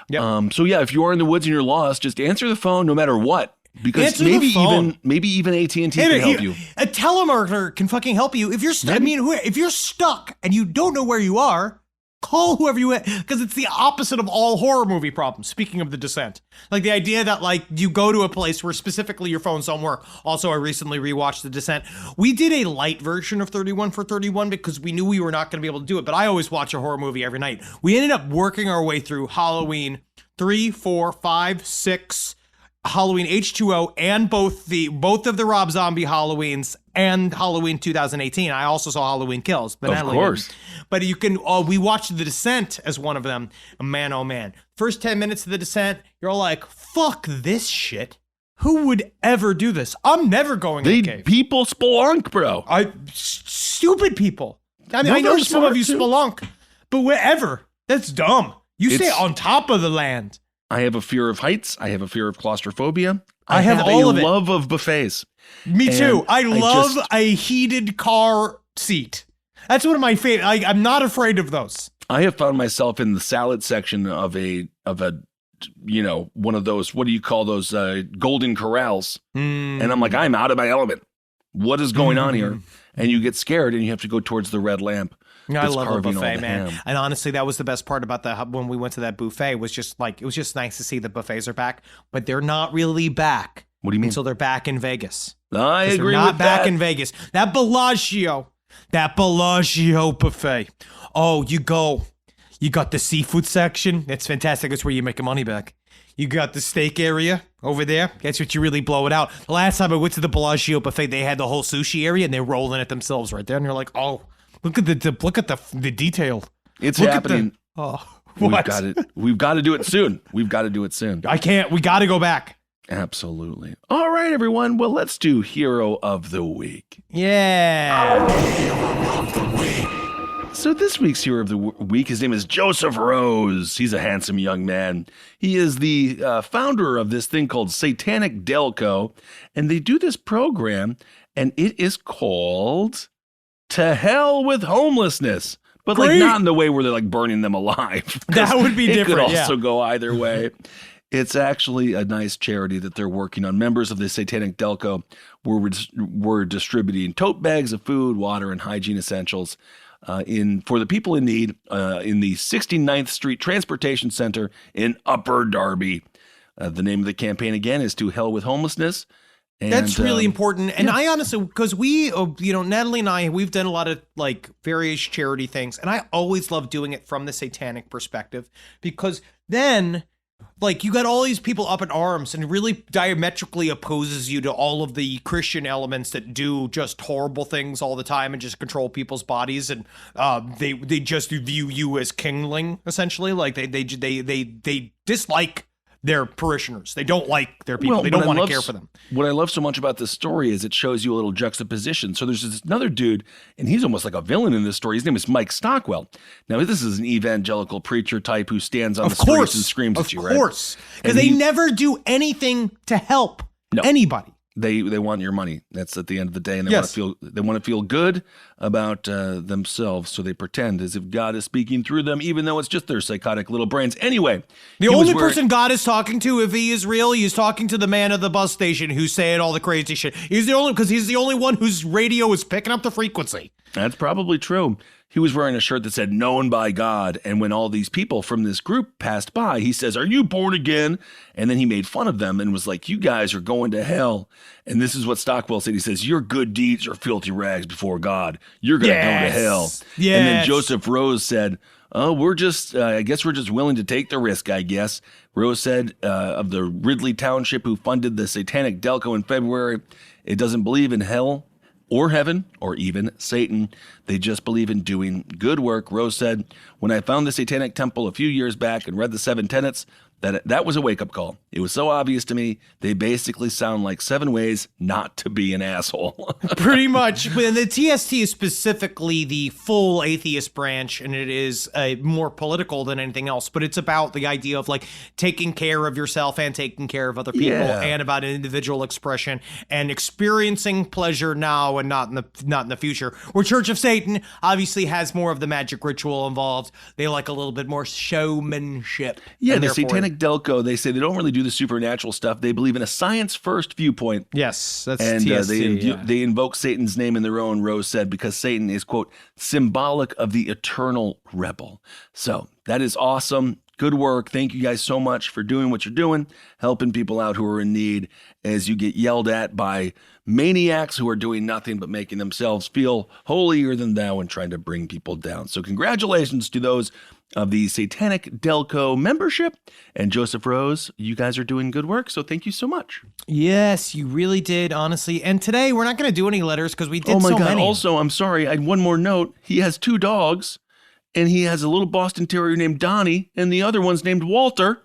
Yep. So yeah, if you are in the woods and you're lost, just answer the phone no matter what. Because maybe even AT&T can help you. A telemarketer can fucking help you. If you're if you're stuck and you don't know where you are, call whoever you because it's the opposite of all horror movie problems. Speaking of The Descent, the idea that you go to a place where specifically your phones don't work. Also, I recently rewatched The Descent. We did a light version of 31 for 31 because we knew we were not going to be able to do it. But I always watch a horror movie every night. We ended up working our way through Halloween 3, 4, 5, 6. Halloween H2O and both of the Rob Zombie Halloweens and Halloween 2018. I also saw Halloween Kills. But of course. But you can, we watched The Descent as one of them. Man, oh man. First 10 minutes of The Descent, you're like, fuck this shit. Who would ever do this? I'm never going in a cave. People spelunk, bro. Stupid people. I mean, I know some of you spelunk, but whatever. That's dumb. You stay on top of the land. I have a fear of heights. I have a fear of claustrophobia. I have all of it. love of buffets. Me too. I love a heated car seat. That's one of my favorite. I'm not afraid of those. I have found myself in the salad section of a one of those, what do you call those, Golden Corrals? And I'm like, I'm out of my element. What is going on here? And you get scared and you have to go towards the red lamp. I love a buffet, man. Ham. And honestly, that was the best part about when we went to that buffet was just it was just nice to see the buffets are back, but they're not really back. What do you mean? Until they're back in Vegas. I agree with that. They're not back in Vegas. That Bellagio buffet. Oh, you got the seafood section. That's fantastic. That's where you make your money back. You got the steak area over there. That's what you really blow it out. The last time I went to the Bellagio buffet, they had the whole sushi area and they're rolling it themselves right there. And you're like, oh. Look at the detail. It's happening. What? We've got to do it soon. I can't. We got to go back. Absolutely. All right, everyone. Well, let's do Hero of the Week. Yeah. So this week's Hero of the Week, his name is Joseph Rose. He's a handsome young man. He is the founder of this thing called Satanic Delco, and they do this program, and it is called To Hell with Homelessness, but not in the way where they're burning them alive. That would be different. It could also go either way. It's actually a nice charity that they're working on. Members of the Satanic Delco were distributing tote bags of food, water, and hygiene essentials for the people in need in the 69th Street Transportation Center in Upper Darby. The name of the campaign again is To Hell with Homelessness. And, that's really important. And I honestly, because we, Natalie and I, we've done a lot of various charity things. And I always love doing it from the satanic perspective, because then like, you got all these people up in arms, and it really diametrically opposes you to all of the Christian elements that do just horrible things all the time and just control people's bodies, and they just view you as kingling, essentially. Like, they dislike their parishioners. They don't like their people. They don't want to care for them. What I love so much about this story is it shows you a little juxtaposition. So there's this another dude, and he's almost like a villain in this story. His name is Mike Stockwell. Now, this is an evangelical preacher type who stands on the streets and screams at you, right? Of course. Because they never do anything to help anybody. They want your money. That's at the end of the day, and they want to feel good about themselves. So they pretend as if God is speaking through them, even though it's just their psychotic little brains. Anyway, the only person God is talking to, if he is real, he's talking to the man at the bus station who's saying all the crazy shit. He's the only one whose radio is picking up the frequency. That's probably true. He was wearing a shirt that said "Known by God," and when all these people from this group passed by, he says, "Are you born again?" And then he made fun of them and was like, "You guys are going to hell." And this is what Stockwell said. He says, "Your good deeds are filthy rags before God. You're going to go to hell." Yes. And then Joseph Rose said, "Oh, I guess we're just willing to take the risk, I guess." Rose said of the Ridley Township who funded the Satanic Delco in February, it doesn't believe in hell or heaven, or even Satan. They just believe in doing good work. Rose said, "When I found the Satanic Temple a few years back and read the 7 tenets, that was a wake-up call. It was so obvious to me. They basically sound like 7 ways not to be an asshole." Pretty much. But the TST is specifically the full atheist branch, and it is more political than anything else. But it's about the idea of like taking care of yourself and taking care of other people, and about individual expression and experiencing pleasure now and not in the future. Where Church of Satan obviously has more of the magic ritual involved. They like a little bit more showmanship. Yeah, the Satanic Delco, they say they don't really do the supernatural stuff. They believe in a science-first viewpoint. Yes, that's and TSC. They invoke Satan's name in their own, Rose said, because Satan is, quote, symbolic of the eternal rebel. So that is awesome. Good work. Thank you guys so much for doing what you're doing, helping people out who are in need as you get yelled at by maniacs who are doing nothing but making themselves feel holier than thou and trying to bring people down. So congratulations to those of the Satanic Delco membership. And Joseph Rose, you guys are doing good work, so thank you so much. Yes, you really did, honestly. And today we're not going to do any letters because we did so many. Oh my God, also, I'm sorry, I had one more note. He has 2 dogs, and he has a little Boston Terrier named Donnie, and the other one's named Walter,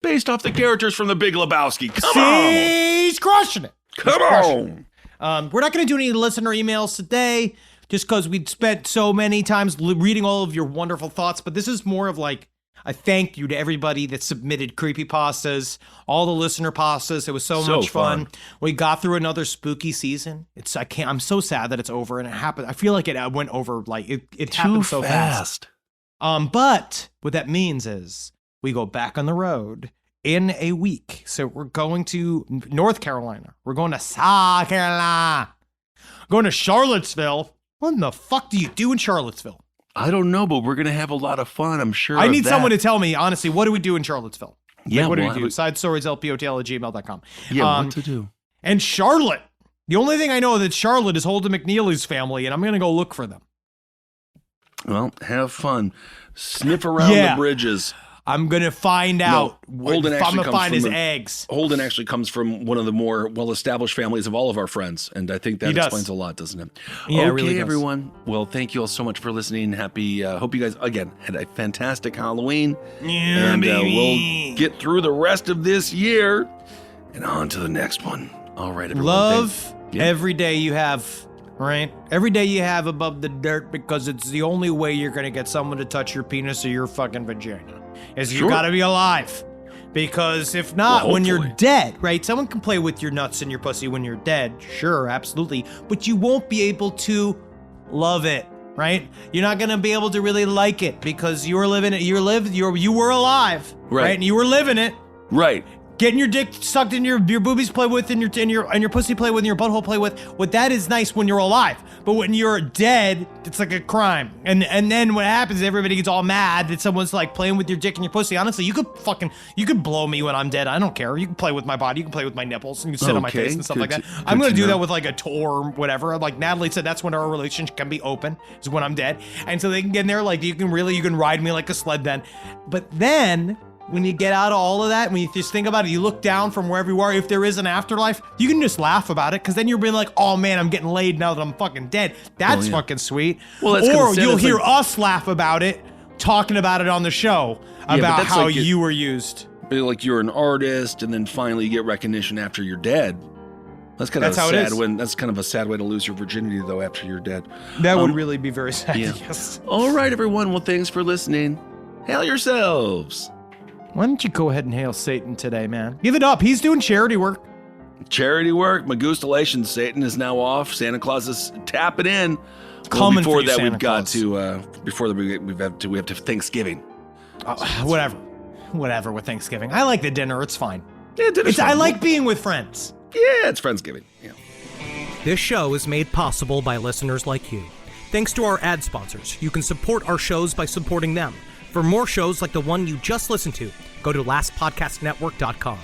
based off the characters from The Big Lebowski. Come on! He's crushing it. Come on! We're not going to do any listener emails today, just because we'd spent so many times reading all of your wonderful thoughts, but this is more of like a thank you to everybody that submitted creepypastas, all the listener pastas. It was so much fun. We got through another spooky season. I'm so sad that it's over, and it happened. I feel like it went over, like it happened so fast. But what that means is we go back on the road in a week. So we're going to North Carolina. We're going to South Carolina. Going to Charlottesville. What in the fuck do you do in Charlottesville? I don't know, but we're going to have a lot of fun, I'm sure. I need someone to tell me, honestly, what do we do in Charlottesville? Yeah, like, what do we do? Side stories, lpotl@gmail.com. Yeah, what to do? And Charlotte. The only thing I know that Charlotte is Holden McNeely's family, and I'm going to go look for them. Well, have fun. Sniff around the bridges. I'm going to find out. Holden I'm going to find his eggs. Holden actually comes from one of the more well-established families of all of our friends, and I think that explains a lot, doesn't it? Yeah, okay, it really does. Everyone. Well, thank you all so much for listening. Happy, hope you guys, again, had a fantastic Halloween. Yeah, and baby. We'll get through the rest of this year and on to the next one. All right, everyone. Love every day you have, right? Every day you have above the dirt, because it's the only way you're going to get someone to touch your penis or your fucking vagina. Is you gotta be alive. Because if not, when you're dead, right? Someone can play with your nuts and your pussy when you're dead. Sure, absolutely. But you won't be able to love it, right? You're not gonna be able to really like it because you were living it. You were alive, right? And you were living it. Right. Getting your dick sucked in your boobies play with and your pussy play with and your butthole play with. What that is nice when you're alive. But when you're dead, it's like a crime. And then what happens is everybody gets all mad that someone's like playing with your dick and your pussy. Honestly, you could blow me when I'm dead. I don't care. You can play with my body. You can play with my nipples. And you can sit on my face and stuff like that. I'm going to do that with like a tour or whatever. Like Natalie said, that's when our relationship can be open, is when I'm dead. And so they can get in there, like you can ride me like a sled then. But then when you get out of all of that, when you just think about it, you look down from wherever you are, if there is an afterlife, you can just laugh about it, because then you're being like, oh man, I'm getting laid now that I'm fucking dead. That's fucking sweet. Well, that's kinda or sad. you'll It's hear like- us laugh about it, talking about it on the show, but about that's how like you were used. Like you're an artist, and then finally you get recognition after you're dead. That's kind of That's how it sad. is. That's kind of a sad way to lose your virginity, though, after you're dead. That would really be very sad. yeah. Yes. All right, everyone. Well, thanks for listening. Hail yourselves. Why don't you go ahead and hail Satan today, man? Give it up. He's doing charity work. Charity work. Magustalations. Satan is now off. Santa Claus is tapping in. Well, Coming before for you, that, Santa we've got Claus. to. Before that, we have to Thanksgiving. Whatever with Thanksgiving. I like the dinner. It's fine. Yeah, dinner's I fun. like being with friends. Yeah, it's Friendsgiving. Yeah. This show is made possible by listeners like you. Thanks to our ad sponsors, you can support our shows by supporting them. For more shows like the one you just listened to, go to lastpodcastnetwork.com.